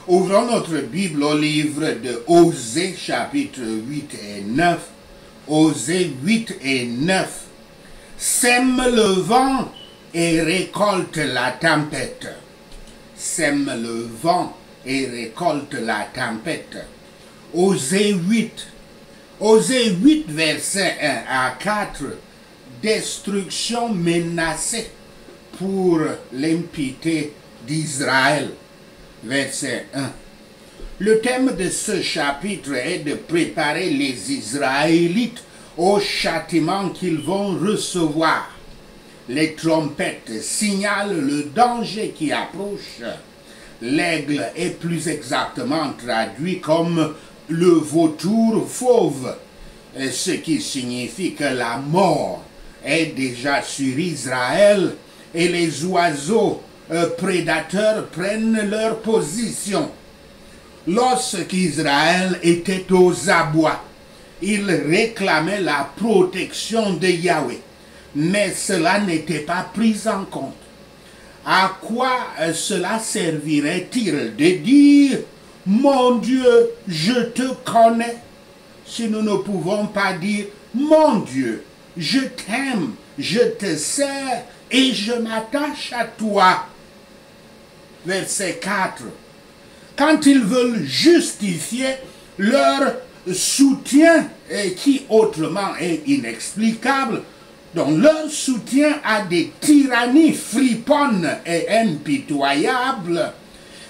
Ouvrons notre Bible au livre de Osée, chapitre 8 et 9. Osée 8 et 9. Sème le vent et récolte la tempête. Sème le vent et récolte la tempête. Osée 8. Osée 8, versets 1 à 4. Destruction menacée pour l'impiété d'Israël. Verset 1. Le thème de ce chapitre est de préparer les Israélites au châtiment qu'ils vont recevoir. Les trompettes signalent le danger qui approche. L'aigle est plus exactement traduit comme le vautour fauve, ce qui signifie que la mort est déjà sur Israël et les oiseaux prédateurs prennent leur position. Lorsqu'Israël était aux abois, il réclamait la protection de Yahweh, mais cela n'était pas pris en compte. À quoi cela servirait-il de dire « Mon Dieu, je te connais » si nous ne pouvons pas dire « Mon Dieu, je t'aime, je te sers et je m'attache à toi » Verset 4. Quand ils veulent justifier leur soutien, qui autrement est inexplicable, donc leur soutien à des tyrannies friponnes et impitoyables,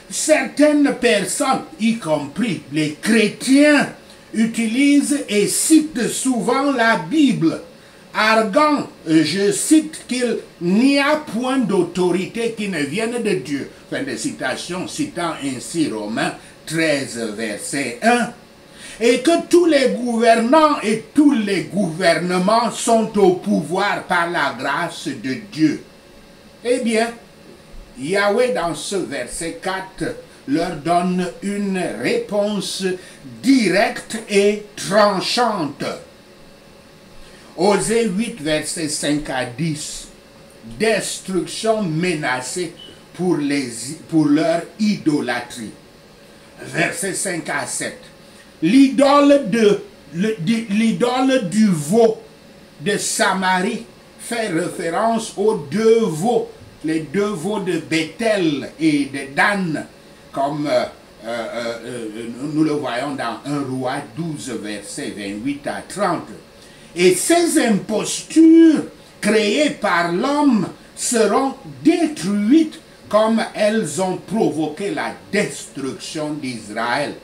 certaines personnes, y compris les chrétiens, utilisent et citent souvent la Bible, arguant, je cite, qu'il n'y a point d'autorité qui ne vienne de Dieu. Fin de citation, citant ainsi Romains 13, verset 1. Et que tous les gouvernants et tous les gouvernements sont au pouvoir par la grâce de Dieu. Eh bien, Yahweh dans ce verset 4 leur donne une réponse directe et tranchante. Osée 8, versets 5 à 10. Destruction menacée pour leur idolâtrie. Versets 5 à 7. L'idole du veau de Samarie fait référence aux deux veaux, les deux veaux de Bethel et de Dan, comme nous le voyons dans 1 Roi 12, versets 28 à 30. Et ces impostures créées par l'homme seront détruites comme elles ont provoqué la destruction d'Israël.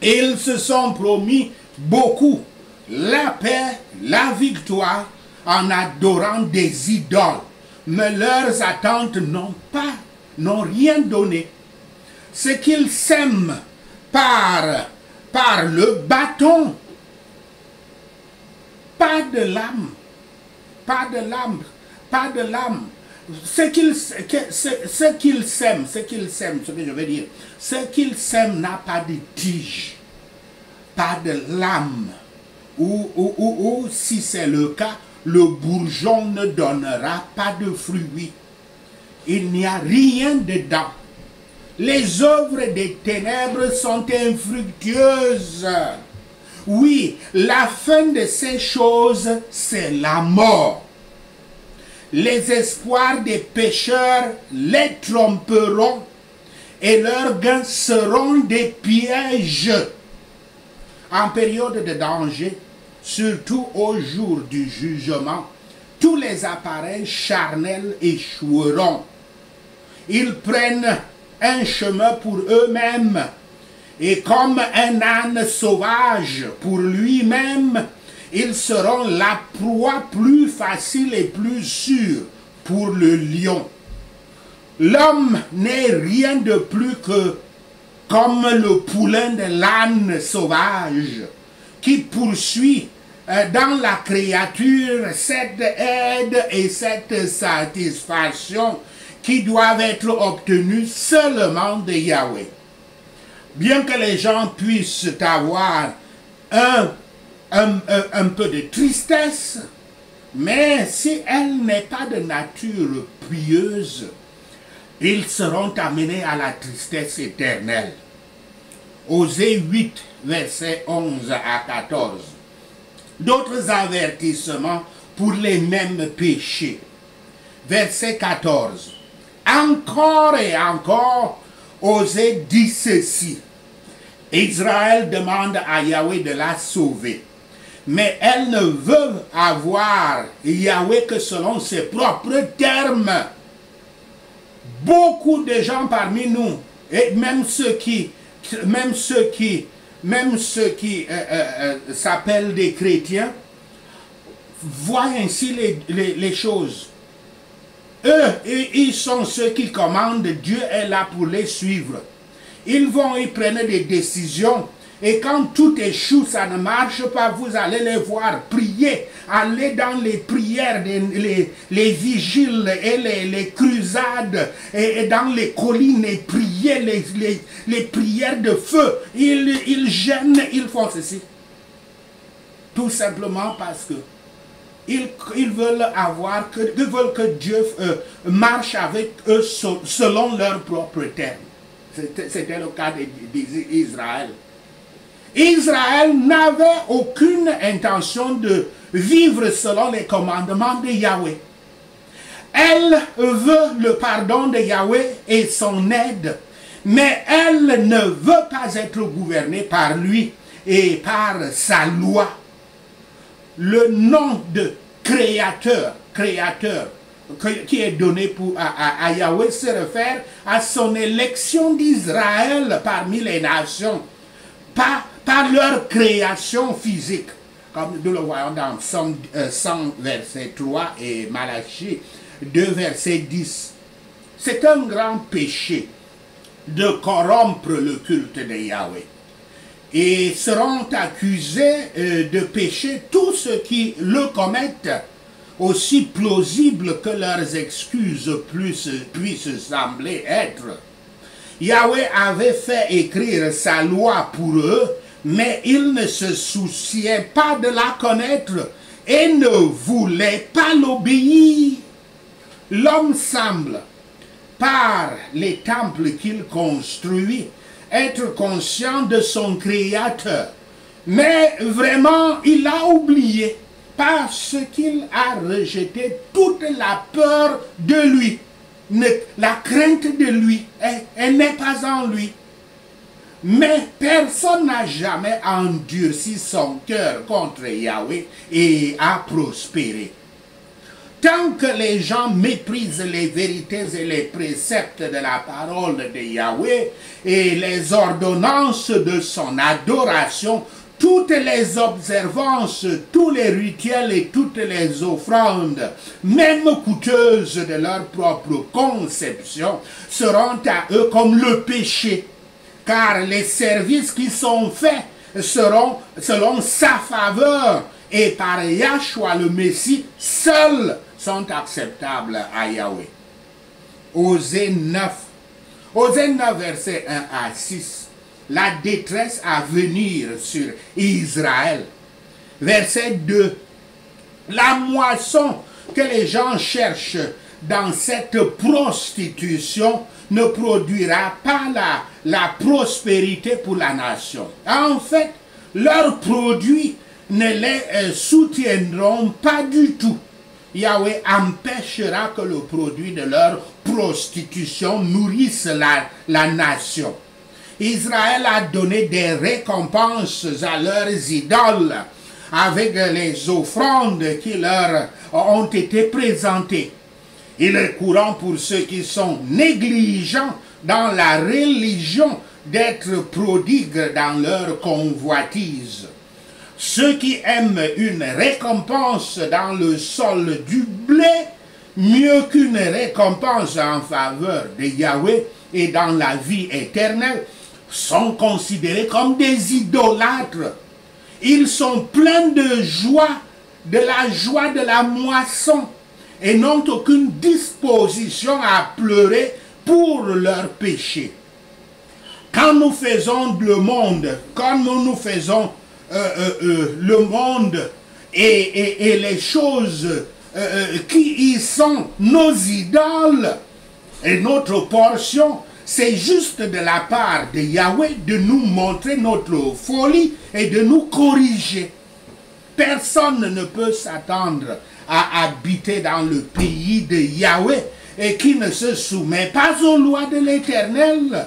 Ils se sont promis beaucoup, la paix, la victoire, en adorant des idoles. Mais leurs attentes n'ont rien donné. Ce qu'ils sèment par le bâton, pas de l'âme, pas de l'âme, pas de l'âme. Ce qu'ils sèment, ce que je veux dire, ce qu'ils sèment n'a pas de tige, pas de l'âme. Ou si c'est le cas, le bourgeon ne donnera pas de fruits. Il n'y a rien dedans. Les œuvres des ténèbres sont infructueuses. Oui, la fin de ces choses, c'est la mort. Les espoirs des pécheurs les tromperont et leurs gains seront des pièges. En période de danger, surtout au jour du jugement, tous les appareils charnels échoueront. Ils prennent un chemin pour eux-mêmes. Et comme un âne sauvage pour lui-même, ils seront la proie plus facile et plus sûre pour le lion. L'homme n'est rien de plus que comme le poulain de l'âne sauvage qui poursuit dans la créature cette aide et cette satisfaction qui doivent être obtenues seulement de Yahweh. Bien que les gens puissent avoir un peu de tristesse, mais si elle n'est pas de nature pieuse, ils seront amenés à la tristesse éternelle. Osée 8, versets 11 à 14. D'autres avertissements pour les mêmes péchés. Verset 14. Encore et encore, Osée dit ceci. Israël demande à Yahweh de la sauver. Mais elle ne veut avoir Yahweh que selon ses propres termes. Beaucoup de gens parmi nous, et même ceux qui s'appellent des chrétiens, voient ainsi les choses. Eux, ils sont ceux qui commandent, Dieu est là pour les suivre. Ils prennent des décisions. Et quand tout échoue, ça ne marche pas, vous allez les voir prier. Allez dans les prières, les vigiles et les crusades, et dans les collines, et prier les prières de feu. Ils gênent, ils font ceci. Tout simplement parce que ils veulent que Dieu marche avec eux selon leurs propres termes. C'était le cas d'Israël. Israël n'avait aucune intention de vivre selon les commandements de Yahweh. Elle veut le pardon de Yahweh et son aide, mais elle ne veut pas être gouvernée par lui et par sa loi. Le nom de créateur qui est donné à Yahweh se réfère à son élection d'Israël parmi les nations, pas par leur création physique, comme nous le voyons dans Psaume 100, verset 3 et Malachie 2, verset 10. C'est un grand péché de corrompre le culte de Yahweh. Et seront accusés de péché tous ceux qui le commettent, aussi plausibles que leurs excuses puissent sembler être. Yahweh avait fait écrire sa loi pour eux, mais ils ne se souciaient pas de la connaître et ne voulaient pas l'obéir. L'homme semble, par les temples qu'il construit, être conscient de son Créateur. Mais vraiment, il a oublié parce qu'il a rejeté toute la peur de lui. La crainte de lui, elle n'est pas en lui. Mais personne n'a jamais endurci son cœur contre Yahweh et a prospéré. Tant que les gens méprisent les vérités et les préceptes de la parole de Yahweh et les ordonnances de son adoration, toutes les observances, tous les rituels et toutes les offrandes, même coûteuses de leur propre conception, seront à eux comme le péché. Car les services qui sont faits seront selon sa faveur et par Yahshua le Messie seuls sont acceptables à Yahweh. Osée 9, versets 1 à 6. La détresse à venir sur Israël. Verset 2. La moisson que les gens cherchent dans cette prostitution ne produira pas la prospérité pour la nation. En fait, leurs produits ne les soutiendront pas du tout. Yahweh empêchera que le produit de leur prostitution nourrisse la nation. Israël a donné des récompenses à leurs idoles avec les offrandes qui leur ont été présentées. Il est courant pour ceux qui sont négligents dans la religion d'être prodigues dans leur convoitise. Ceux qui aiment une récompense dans le sol du blé, mieux qu'une récompense en faveur de Yahweh et dans la vie éternelle, sont considérés comme des idolâtres. Ils sont pleins de joie, de la joie de la moisson, et n'ont aucune disposition à pleurer pour leurs péchés. Quand nous faisons le monde, quand nous faisons le monde et les choses qui y sont nos idoles, Et notre portion, c'est juste de la part de Yahweh de nous montrer notre folie et de nous corriger. Personne ne peut s'attendre à habiter dans le pays de Yahweh et qui ne se soumet pas aux lois de l'Éternel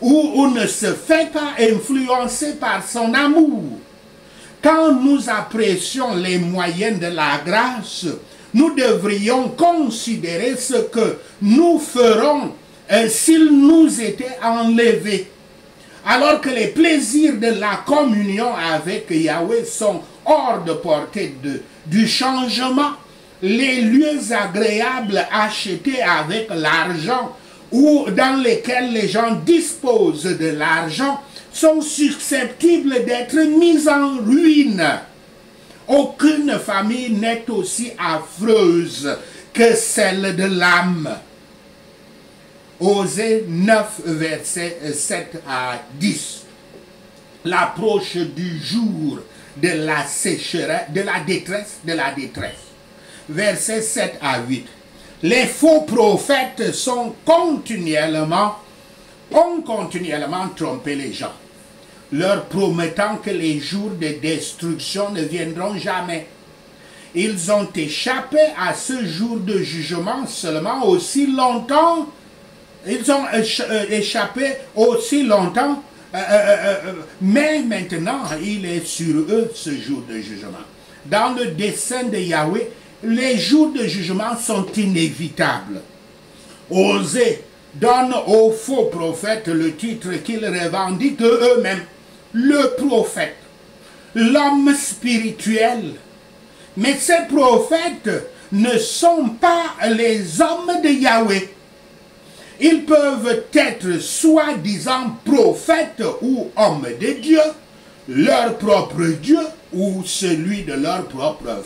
ou ne se fait pas influencer par son amour. Quand nous apprécions les moyens de la grâce, nous devrions considérer ce que nous ferons s'il nous était enlevé. Alors que les plaisirs de la communion avec Yahweh sont hors de portée du changement, les lieux agréables achetés avec l'argent ou dans lesquels les gens disposent de l'argent sont susceptibles d'être mis en ruine. Aucune famille n'est aussi affreuse que celle de l'âme. Osée 9, versets 7 à 10. L'approche du jour de la sécheresse, de la détresse. Versets 7 à 8. Les faux prophètes ont continuellement trompé les gens, leur promettant que les jours de destruction ne viendront jamais. Ils ont échappé à ce jour de jugement seulement aussi longtemps. Ils ont échappé aussi longtemps, mais maintenant il est sur eux ce jour de jugement. Dans le dessein de Yahweh, les jours de jugement sont inévitables. Osée donne aux faux prophètes le titre qu'ils revendiquent eux-mêmes, le prophète, l'homme spirituel. Mais ces prophètes ne sont pas les hommes de Yahweh. Ils peuvent être soi-disant prophètes ou hommes de Dieu, leur propre Dieu ou celui de leur propre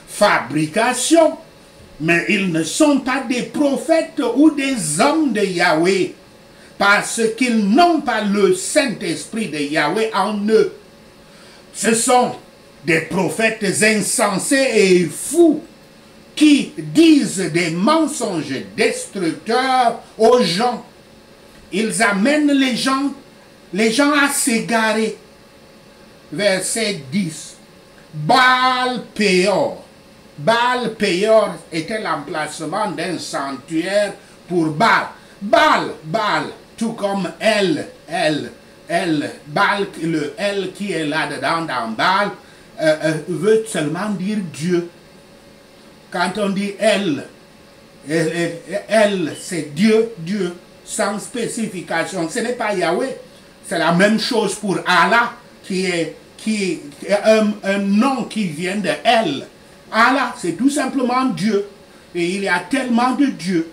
fabrication. Mais ils ne sont pas des prophètes ou des hommes de Yahweh parce qu'ils n'ont pas le Saint-Esprit de Yahweh en eux. Ce sont des prophètes insensés et fous qui disent des mensonges destructeurs aux gens. Ils amènent les gens à s'égarer. Verset 10. Baal-Péor. Baal-Péor était l'emplacement d'un sanctuaire pour Baal. Baal, tout comme Baal, le L qui est là-dedans dans Baal, veut seulement dire Dieu. Quand on dit elle, c'est Dieu, sans spécification. Ce n'est pas Yahweh. C'est la même chose pour Allah, qui est un nom qui vient de elle. Allah, c'est tout simplement Dieu. Et il y a tellement de dieux.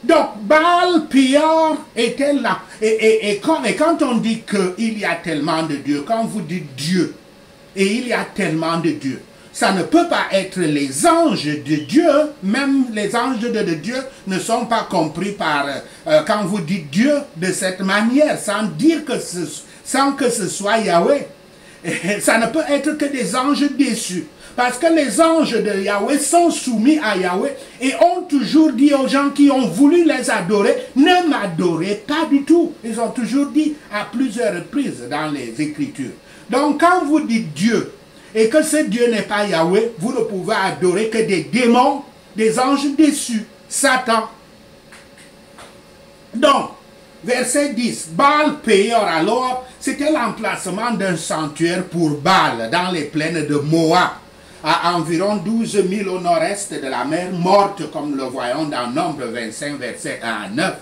Donc, Baal-Péor était là. Et quand on dit qu'il y a tellement de dieux, quand vous dites Dieu, et il y a tellement de dieux, ça ne peut pas être les anges de Dieu. Même les anges de Dieu ne sont pas compris par, quand vous dites Dieu de cette manière, sans que ce soit Yahweh. Et ça ne peut être que des anges déçus. Parce que les anges de Yahweh sont soumis à Yahweh et ont toujours dit aux gens qui ont voulu les adorer, ne m'adorez pas du tout. Ils ont toujours dit à plusieurs reprises dans les Écritures. Donc quand vous dites Dieu, et que ce Dieu n'est pas Yahweh, vous ne pouvez adorer que des démons, des anges déçus, Satan. Donc, verset 10, Baal-Péor alors, c'était l'emplacement d'un sanctuaire pour Baal dans les plaines de Moab, à environ 12 000 au nord-est de la mer Morte, comme le voyons dans Nombre 25, verset 1 à 9.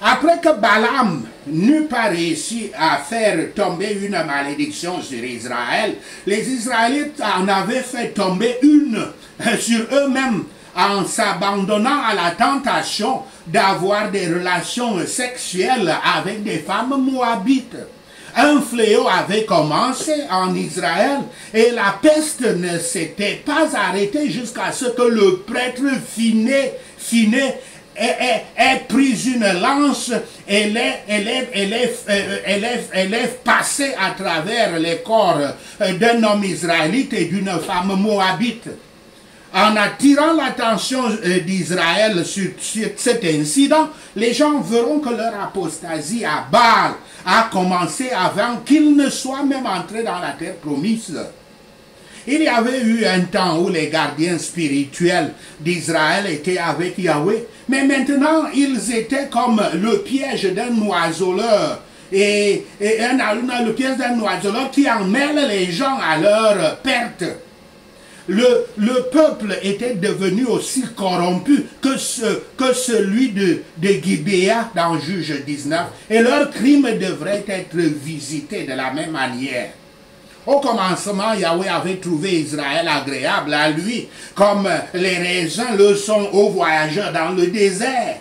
Après que Balaam n'eut pas réussi à faire tomber une malédiction sur Israël, les Israélites en avaient fait tomber une sur eux-mêmes en s'abandonnant à la tentation d'avoir des relations sexuelles avec des femmes moabites. Un fléau avait commencé en Israël et la peste ne s'était pas arrêtée jusqu'à ce que le prêtre Phiné ait pris une lance et l'ait passé à travers les corps d'un homme israélite et d'une femme moabite. en attirant l'attention d'Israël sur cet incident, les gens verront que leur apostasie à Baal a commencé avant qu'ils ne soient même entrés dans la terre promise. Il y avait eu un temps où les gardiens spirituels d'Israël étaient avec Yahweh, mais maintenant ils étaient comme le piège d'un oiseleur. Et le piège d'un oiseleur qui emmène les gens à leur perte. Le peuple était devenu aussi corrompu que celui de Gibéa dans Juge 19. Et leurs crimes devraient être visités de la même manière. Au commencement, Yahweh avait trouvé Israël agréable à lui, comme les raisins le sont aux voyageurs dans le désert.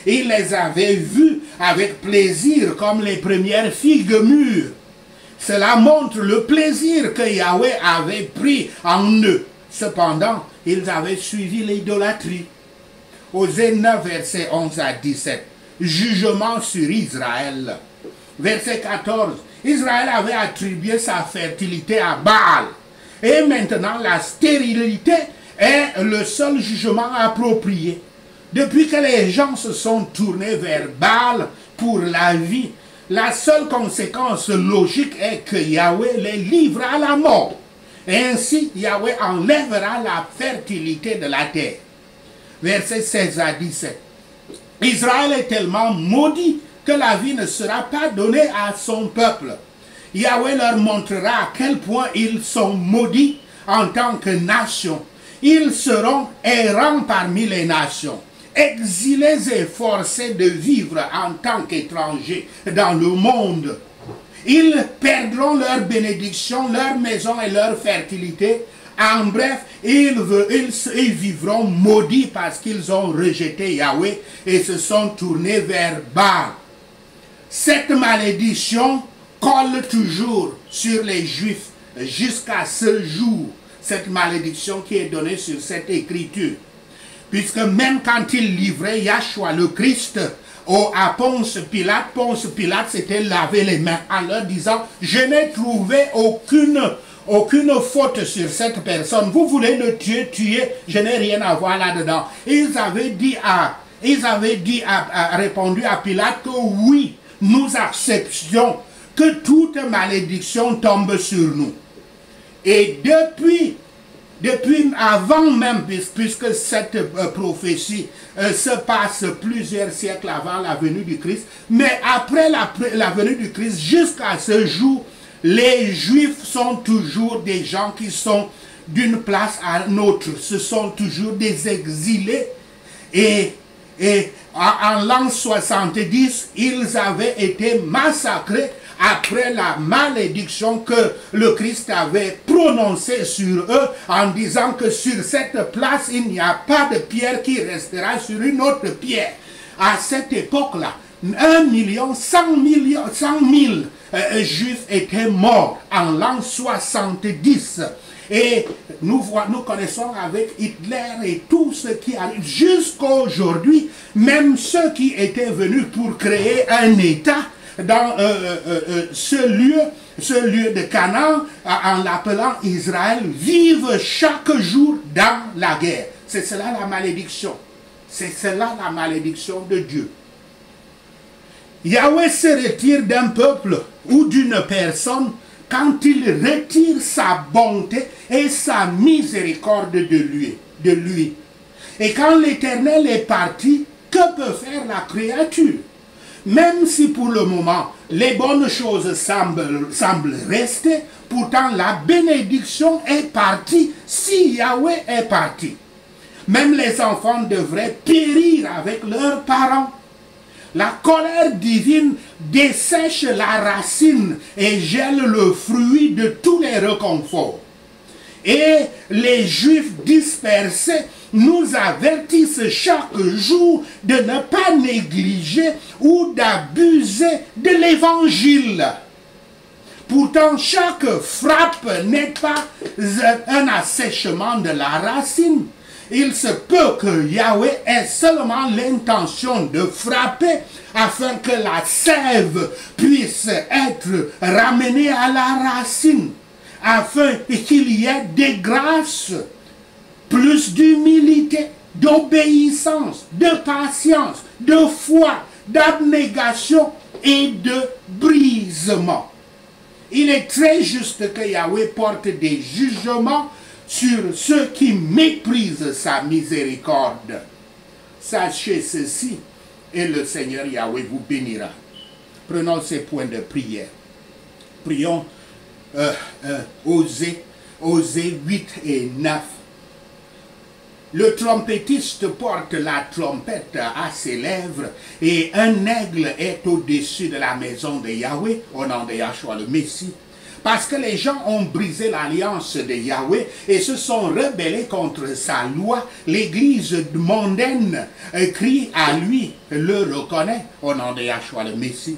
Il les avait vus avec plaisir comme les premières figues mûres. Cela montre le plaisir que Yahweh avait pris en eux. Cependant, ils avaient suivi l'idolâtrie. Osée 9, versets 11 à 17. Jugement sur Israël. Verset 14. Israël avait attribué sa fertilité à Baal. Et maintenant, la stérilité est le seul jugement approprié. Depuis que les gens se sont tournés vers Baal pour la vie, la seule conséquence logique est que Yahweh les livre à la mort. Et ainsi, Yahweh enlèvera la fertilité de la terre. Versets 16 à 17. Israël est tellement maudit que la vie ne sera pas donnée à son peuple. Yahweh leur montrera à quel point ils sont maudits en tant que nation. Ils seront errants parmi les nations, exilés et forcés de vivre en tant qu'étrangers dans le monde. Ils perdront leur bénédiction, leur maison et leur fertilité. En bref, ils vivront maudits parce qu'ils ont rejeté Yahweh et se sont tournés vers Baal. Cette malédiction colle toujours sur les Juifs jusqu'à ce jour. Cette malédiction qui est donnée sur cette écriture. Puisque même quand il livrait Yahshua le Christ à Ponce Pilate s'était lavé les mains en leur disant « Je n'ai trouvé aucune faute sur cette personne. Vous voulez le tuer, je n'ai rien à voir là-dedans. » Ils avaient répondu à Pilate que oui, nous acceptions que toute malédiction tombe sur nous. Et depuis avant même, puisque cette prophétie se passe plusieurs siècles avant la venue du Christ, mais après la venue du Christ, jusqu'à ce jour, les Juifs sont toujours des gens qui sont d'une place à une autre. Ce sont toujours des exilés. Et en l'an 70, ils avaient été massacrés après la malédiction que le Christ avait prononcée sur eux en disant que sur cette place, il n'y a pas de pierre qui restera sur une autre pierre. À cette époque-là, 1 100 000 Juifs étaient morts en l'an 70. Et nous connaissons avec Hitler et tout ce qui arrive jusqu'à aujourd'hui, même ceux qui étaient venus pour créer un État dans ce lieu de Canaan, en l'appelant Israël, vivent chaque jour dans la guerre. C'est cela la malédiction. C'est cela la malédiction de Dieu. Yahweh se retire d'un peuple ou d'une personne quand il retire sa bonté et sa miséricorde de lui. Et quand l'Éternel est parti, que peut faire la créature? Même si pour le moment, les bonnes choses semblent rester, pourtant la bénédiction est partie si Yahweh est parti. Même les enfants devraient périr avec leurs parents. La colère divine dessèche la racine et gèle le fruit de tous les réconforts. Et les Juifs dispersés nous avertissent chaque jour de ne pas négliger ou d'abuser de l'évangile. Pourtant, chaque frappe n'est pas un assèchement de la racine. Il se peut que Yahweh ait seulement l'intention de frapper afin que la sève puisse être ramenée à la racine, afin qu'il y ait des grâces plus d'humilité, d'obéissance, de patience, de foi, d'abnégation et de brisement. Il est très juste que Yahweh porte des jugements sur ceux qui méprisent sa miséricorde. Sachez ceci, et le Seigneur Yahweh vous bénira. Prenons ces points de prière. Prions Osée 8 et 9. Le trompettiste porte la trompette à ses lèvres et un aigle est au-dessus de la maison de Yahweh au nom de Yahshua le Messie. Parce que les gens ont brisé l'alliance de Yahweh et se sont rebellés contre sa loi, l'église mondaine crie à lui, le reconnaît au nom de Yahshua le Messie.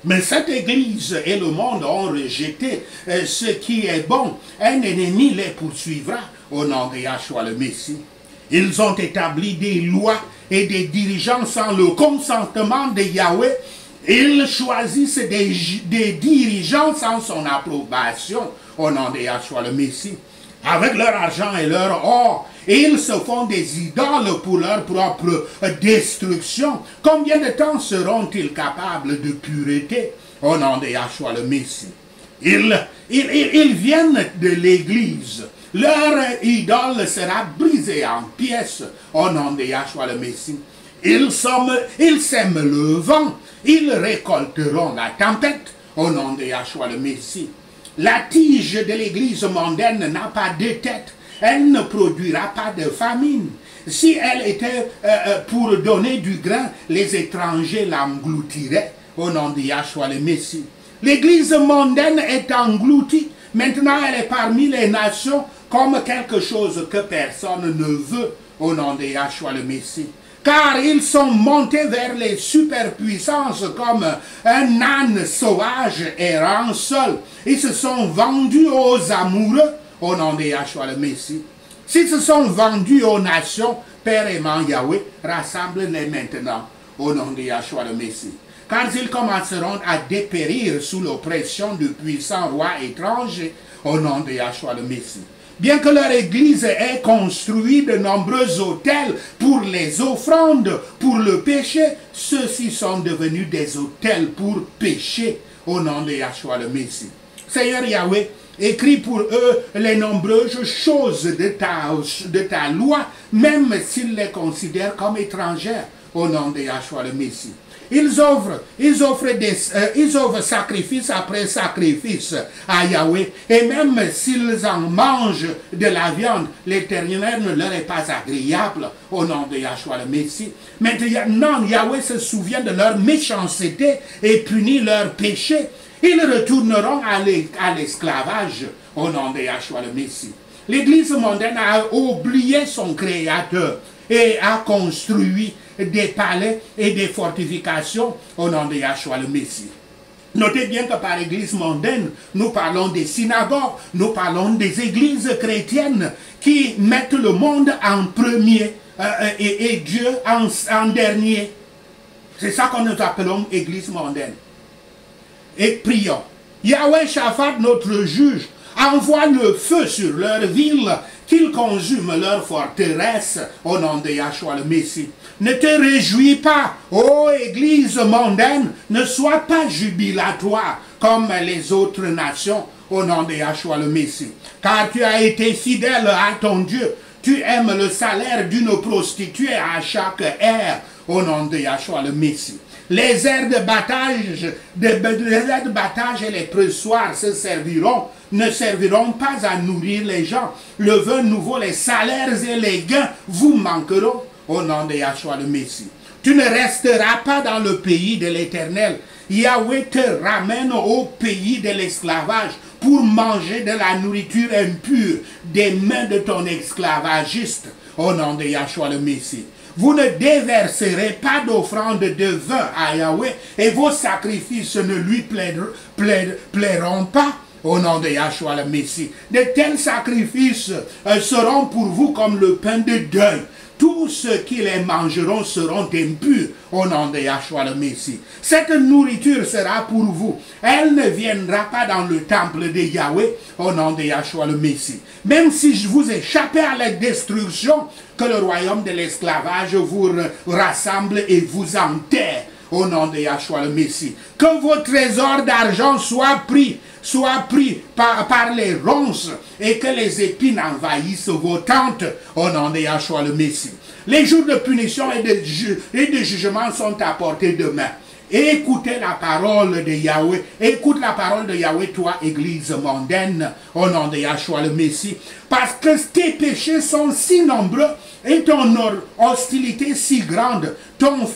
Mais cette église et le monde ont rejeté ce qui est bon. Un ennemi les poursuivra au nom de Yahshua le Messie. Ils ont établi des lois et des dirigeants sans le consentement de Yahweh. Ils choisissent des dirigeants sans son approbation au nom de Yahshua le Messie. Avec leur argent et leur or, ils se font des idoles pour leur propre destruction. Combien de temps seront-ils capables de pureté au nom de Yahshua le Messie? Ils viennent de l'église. Leur idole sera brisée en pièces au nom de Yahshua le Messie. Ils sèment le vent, ils récolteront la tempête au nom de Yahshua le Messie. La tige de l'église mondaine n'a pas de tête, elle ne produira pas de famine. Si elle était pour donner du grain, les étrangers l'engloutiraient au nom de Yahshua le Messie. L'église mondaine est engloutie, maintenant elle est parmi les nations comme quelque chose que personne ne veut au nom de Yahshua le Messie. Car ils sont montés vers les superpuissances comme un âne sauvage errant seul. Ils se sont vendus aux amoureux au nom de Yahshua le Messie. S'ils se sont vendus aux nations, Père aimant Yahweh, rassemble-les maintenant au nom de Yahshua le Messie. Car ils commenceront à dépérir sous l'oppression du puissant roi étranger au nom de Yahshua le Messie. Bien que leur église ait construit de nombreux autels pour les offrandes, pour le péché, ceux-ci sont devenus des autels pour pécher au nom de Yahshua le Messie. Seigneur Yahweh, écris pour eux les nombreuses choses de ta loi, même s'ils les considèrent comme étrangères au nom de Yahshua le Messie. Ils offrent sacrifice après sacrifice à Yahweh. Et même s'ils en mangent de la viande, l'Éternel ne leur est pas agréable au nom de Yahshua le Messie. Maintenant, Yahweh se souvient de leur méchanceté et punit leurs péchés. Ils retourneront à l'esclavage au nom de Yahshua le Messie. L'Église mondaine a oublié son Créateur et a construit des palais et des fortifications au nom de Yahshua le Messie. Notez bien que par église mondaine, nous parlons des synagogues, nous parlons des églises chrétiennes qui mettent le monde en premier et Dieu en dernier. C'est ça que nous appelons église mondaine. Et prions. Yahweh Shaphat, notre juge, envoie le feu sur leur ville, qu'ils consument leur forteresse au nom de Yahshua le Messie. Ne te réjouis pas, ô Église mondaine, ne sois pas jubilatoire comme les autres nations au nom de Yahshua le Messie. Car tu as été fidèle à ton Dieu, tu aimes le salaire d'une prostituée à chaque ère au nom de Yahshua le Messie. Les aires de battage et les pressoirs ne serviront pas à nourrir les gens. Le vin nouveau, les salaires et les gains vous manqueront au nom de Yahshua le Messie. Tu ne resteras pas dans le pays de l'Éternel. Yahweh te ramène au pays de l'esclavage pour manger de la nourriture impure des mains de ton esclavagiste au nom de Yahshua le Messie. Vous ne déverserez pas d'offrande de vin à Yahweh et vos sacrifices ne lui plairont pas au nom de Yahshua le Messie. De tels sacrifices seront pour vous comme le pain de deuil. tous ceux qui les mangeront seront impurs au nom de Yahshua le Messie. Cette nourriture sera pour vous. Elle ne viendra pas dans le temple de Yahweh au nom de Yahshua le Messie. Même si je vous échappez à la destruction, que le royaume de l'esclavage vous rassemble et vous enterre au nom de Yahshua le Messie. Que vos trésors d'argent soient pris par les ronces et que les épines envahissent vos tentes au nom de Yahshua le Messie. Les jours de punition et de jugement sont apportés demain. Écoutez la parole de Yahweh. Écoute la parole de Yahweh, toi, église mondaine, au nom de Yahshua le Messie. Parce que tes péchés sont si nombreux et ton hostilité si grande. Ton